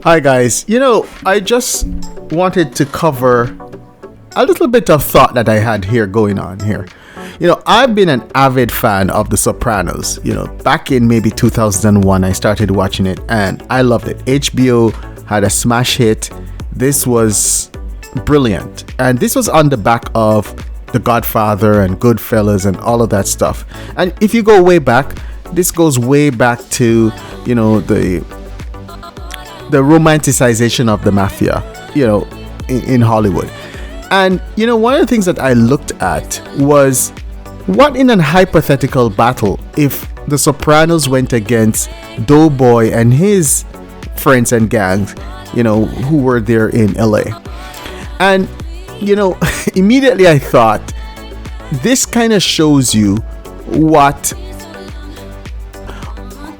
Hi guys, I just wanted to cover a little bit of thought that I had here going on here. I've been an avid fan of The Sopranos. Back in maybe 2001, I started watching it and I loved it. HBO had a smash hit. This was brilliant. And this was on the back of The Godfather and Goodfellas and all of that stuff. And if you go way back, this goes way back to, the romanticization of the mafia, in Hollywood. And, one of the things that I looked at was what in an hypothetical battle if the Sopranos went against Doughboy and his friends and gangs, who were there in LA. And, immediately I thought, this kind of shows you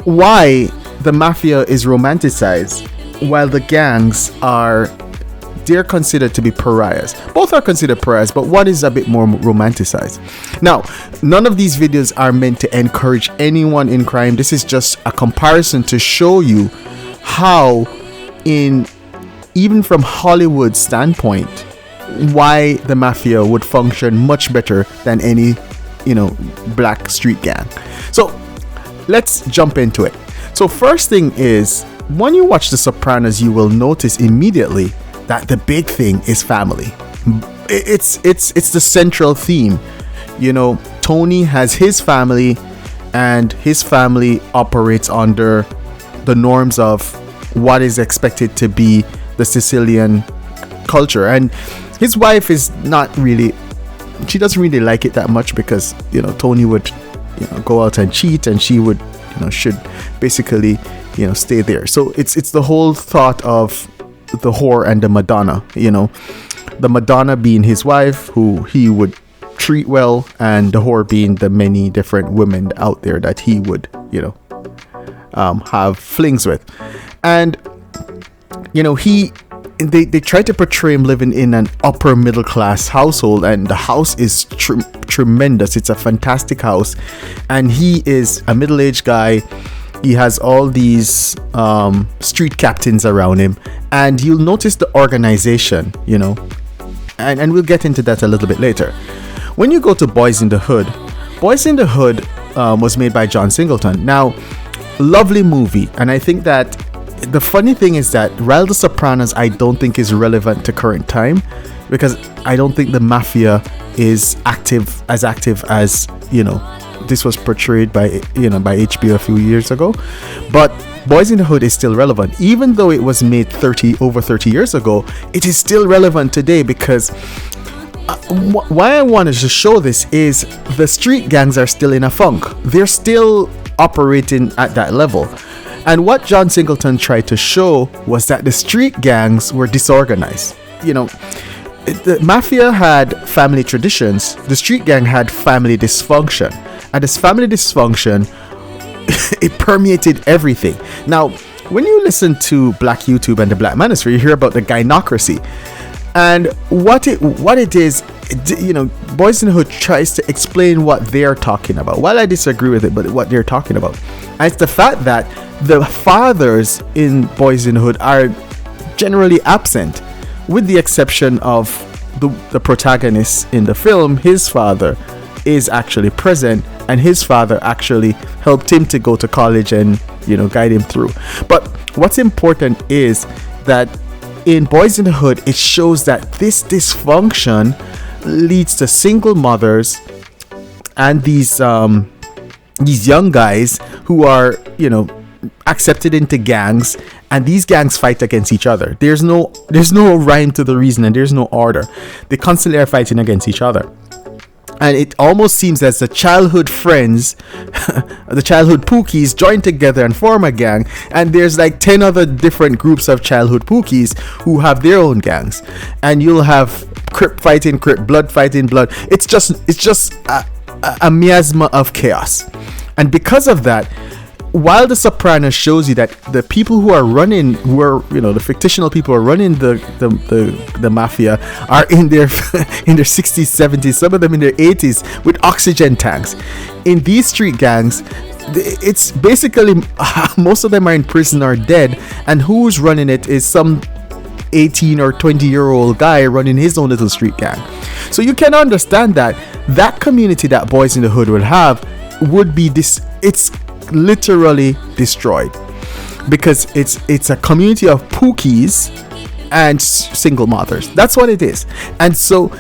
why the mafia is romanticized while the gangs they're considered to be pariahs. Both are considered pariahs, but one is a bit more romanticized. Now, none of these videos are meant to encourage anyone in crime. This is just a comparison to show you how, even from Hollywood's standpoint, why the mafia would function much better than any, black street gang. So let's jump into it. So first thing is, when you watch The Sopranos, you will notice immediately that the big thing is family. It's the central theme. Tony has his family, and his family operates under the norms of what is expected to be the Sicilian culture. And his wife is she doesn't really like it that much because, Tony would, go out and cheat, and she would, should basically, stay there. So it's the whole thought of the whore and the Madonna, the Madonna being his wife, who he would treat well, and the whore being the many different women out there that he would, have flings with. And, they try to portray him living in an upper middle class household, and the house is tremendous. It's a fantastic house, and he is a middle-aged guy. He has all these street captains around him, and you'll notice the organization, and we'll get into that a little bit later. When you go to Boyz n the Hood, Boyz n the Hood was made by John Singleton. Now, lovely movie, and I think that the funny thing is that while The Sopranos I don't think is relevant to current time, because I don't think the mafia is active as this was portrayed by HBO a few years ago. But Boyz n the Hood is still relevant. Even though it was made over 30 years ago, it is still relevant today, because why I wanted to show this is the street gangs are still in a funk. They're still operating at that level. And what John Singleton tried to show was that the street gangs were disorganized. The mafia had family traditions. The street gang had family dysfunction. And this family dysfunction, it permeated everything. Now, when you listen to Black YouTube and the Black Manosphere, you hear about the gynocracy. And what it is, Boyz n the Hood tries to explain what they're talking about. While I disagree with it, but what they're talking about. And it's the fact that the fathers in Boyz n the Hood are generally absent, with the exception of the protagonist in the film. His father is actually present, and his father actually helped him to go to college and guide him through. But what's important is that in Boyz n the Hood, it shows that this dysfunction leads to single mothers and these young guys who are accepted into gangs, and these gangs fight against each other. There's no rhyme to the reason, and there's no order. They constantly are fighting against each other. And it almost seems as the childhood friends, the childhood pookies, join together and form a gang, and there's like 10 other different groups of childhood pookies who have their own gangs. And you'll have Crip fighting Crip, blood fighting blood. It's just a miasma of chaos. And because of that, while The Sopranos shows you that the people who are running, the fictional people who are running the mafia are in their 60s, 70s, some of them in their 80s with oxygen tanks. In these street gangs, it's basically most of them are in prison or dead, and who's running it is some 18 or 20-year-old guy running his own little street gang. So you can understand that community that Boyz n the Hood would have would be it's literally destroyed, because it's a community of pookies and single mothers. That's what it is. And so,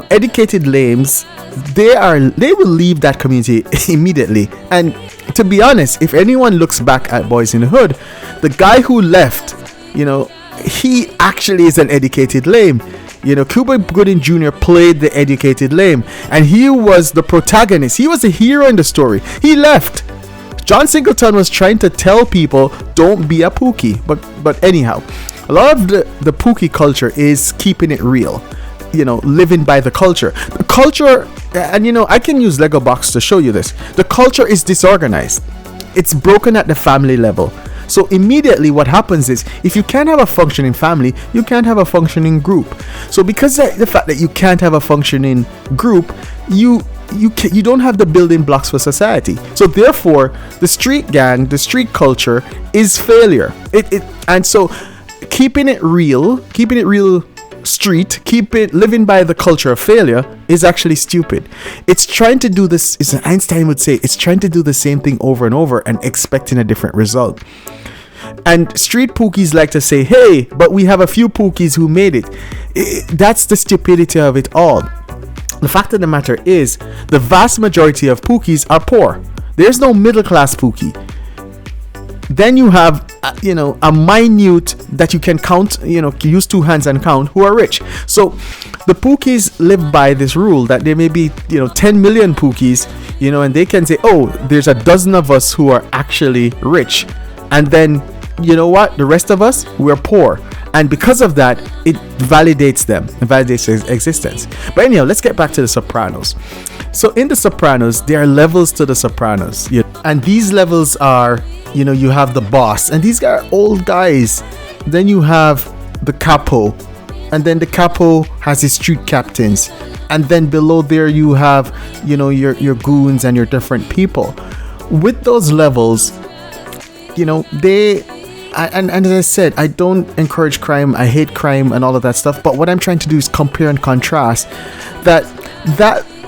educated lames, they will leave that community immediately. And to be honest, if anyone looks back at Boyz n the Hood, the guy who left, he actually is an educated lame. Cuba Gooding Jr. played the educated lame, and he was the protagonist. He was the hero in the story. He left. John Singleton was trying to tell people, don't be a pookie. But anyhow, a lot of the pookie culture is keeping it real. Living by the culture. The culture, and I can use Lego Box to show you this. The culture is disorganized. It's broken at the family level. So immediately what happens is, if you can't have a functioning family, you can't have a functioning group. So because of the fact that you can't have a functioning group, you don't have the building blocks for society. So therefore, the street gang, the street culture is failure. And so keeping it real street, living by the culture of failure is actually stupid. It's trying to do this, as Einstein would say, it's trying to do the same thing over and over and expecting a different result. And street pookies like to say, hey, but we have a few pookies who made it. That's the stupidity of it all. The fact of the matter is, the vast majority of pookies are poor. There's no middle class pookie. Then you have, a minute that you can count, use two hands and count, who are rich. So the pookies live by this rule that there may be, 10 million pookies, and they can say, oh, there's a dozen of us who are actually rich. And then, the rest of us, we're poor. And because of that, it validates them, it validates their existence. But anyhow, let's get back to the Sopranos. So in the Sopranos, there are levels to the Sopranos. And these levels are, you have the boss, and these are old guys. Then you have the capo, and then the capo has his street captains. And then below there you have, your goons and your different people. With those levels, and as I said, I don't encourage crime. I hate crime and all of that stuff. But what I'm trying to do is compare and contrast that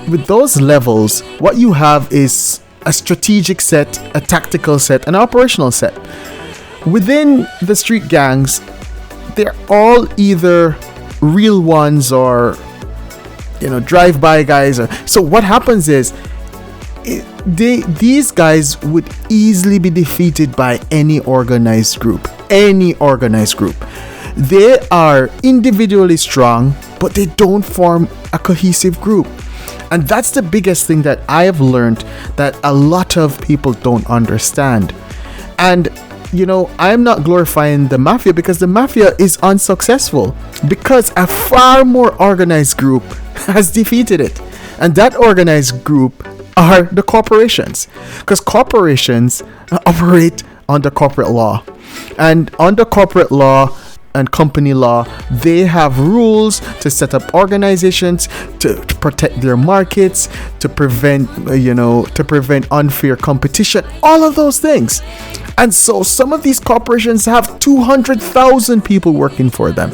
with those levels, what you have is a strategic set, a tactical set, an operational set. Within the street gangs, they're all either real ones or, drive-by guys. So what happens is, these guys would easily be defeated by any organized group. They are individually strong, but they don't form a cohesive group. And that's the biggest thing that I have learned that a lot of people don't understand. And I'm not glorifying the mafia, because the mafia is unsuccessful because a far more organized group has defeated it. And that organized group are the corporations, because corporations operate under corporate law, and under corporate law and company law, they have rules to set up organizations to protect their markets, to prevent unfair competition, all of those things. And so some of these corporations have 200,000 people working for them.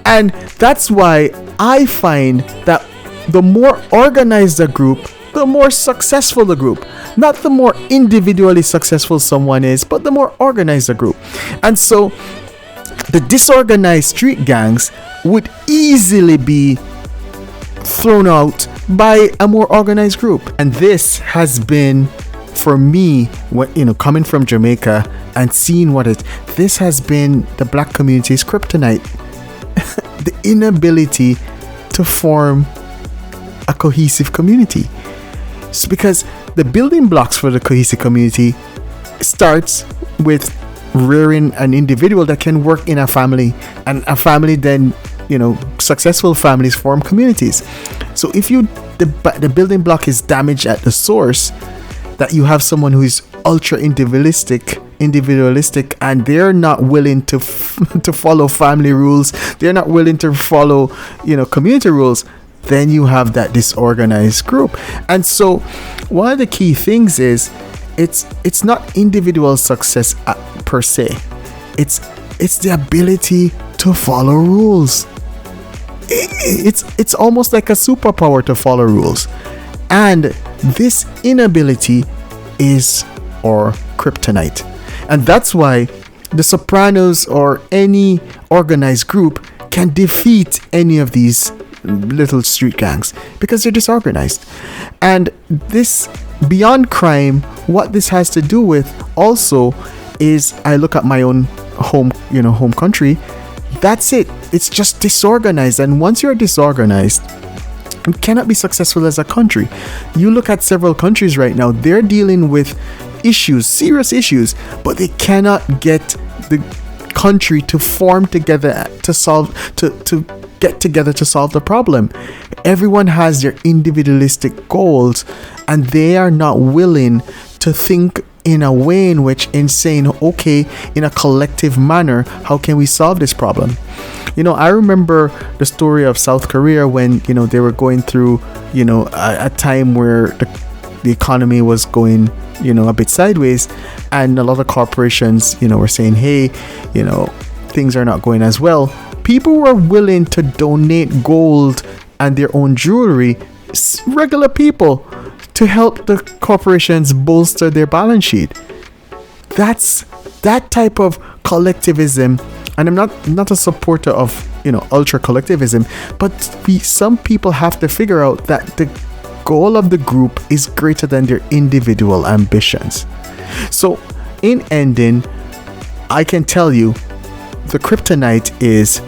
And that's why I find that the more organized a group, the more successful the group. Not the more individually successful someone is, but the more organized the group. And so the disorganized street gangs would easily be thrown out by a more organized group. And this has been, for me, coming from Jamaica and seeing this has been the black community's kryptonite. The inability to form a cohesive community. It's because the building blocks for the cohesive community starts with rearing an individual that can work in a family, and a family then, successful families form communities. So if the building block is damaged at the source, that you have someone who is ultra individualistic, and they're not willing to follow family rules, they're not willing to follow, community rules, then you have that disorganized group. And so one of the key things is it's not individual success per se. It's the ability to follow rules. It's almost like a superpower to follow rules. And this inability is our kryptonite. And that's why the Sopranos or any organized group can defeat any of these little street gangs because they're disorganized. And this, beyond crime, what this has to do with also is, I look at my own home country. That's it. It's just disorganized. And once you're disorganized, you cannot be successful as a country. You look at several countries right now, they're dealing with issues, serious issues, but they cannot get the country to form together to get together to solve the problem. Everyone has their individualistic goals, and they are not willing to think in a way in which, in saying, okay, in a collective manner, how can we solve this problem? I remember the story of South Korea when, they were going through, a time where the economy was going, a bit sideways, and a lot of corporations, were saying, hey, things are not going as well. People were willing to donate gold and their own jewelry, regular people, to help the corporations bolster their balance sheet. That's that type of collectivism. And I'm not a supporter of, ultra collectivism, but some people have to figure out that the goal of the group is greater than their individual ambitions. So in ending, I can tell you the kryptonite is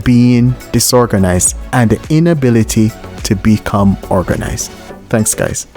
being disorganized and the inability to become organized. Thanks, guys.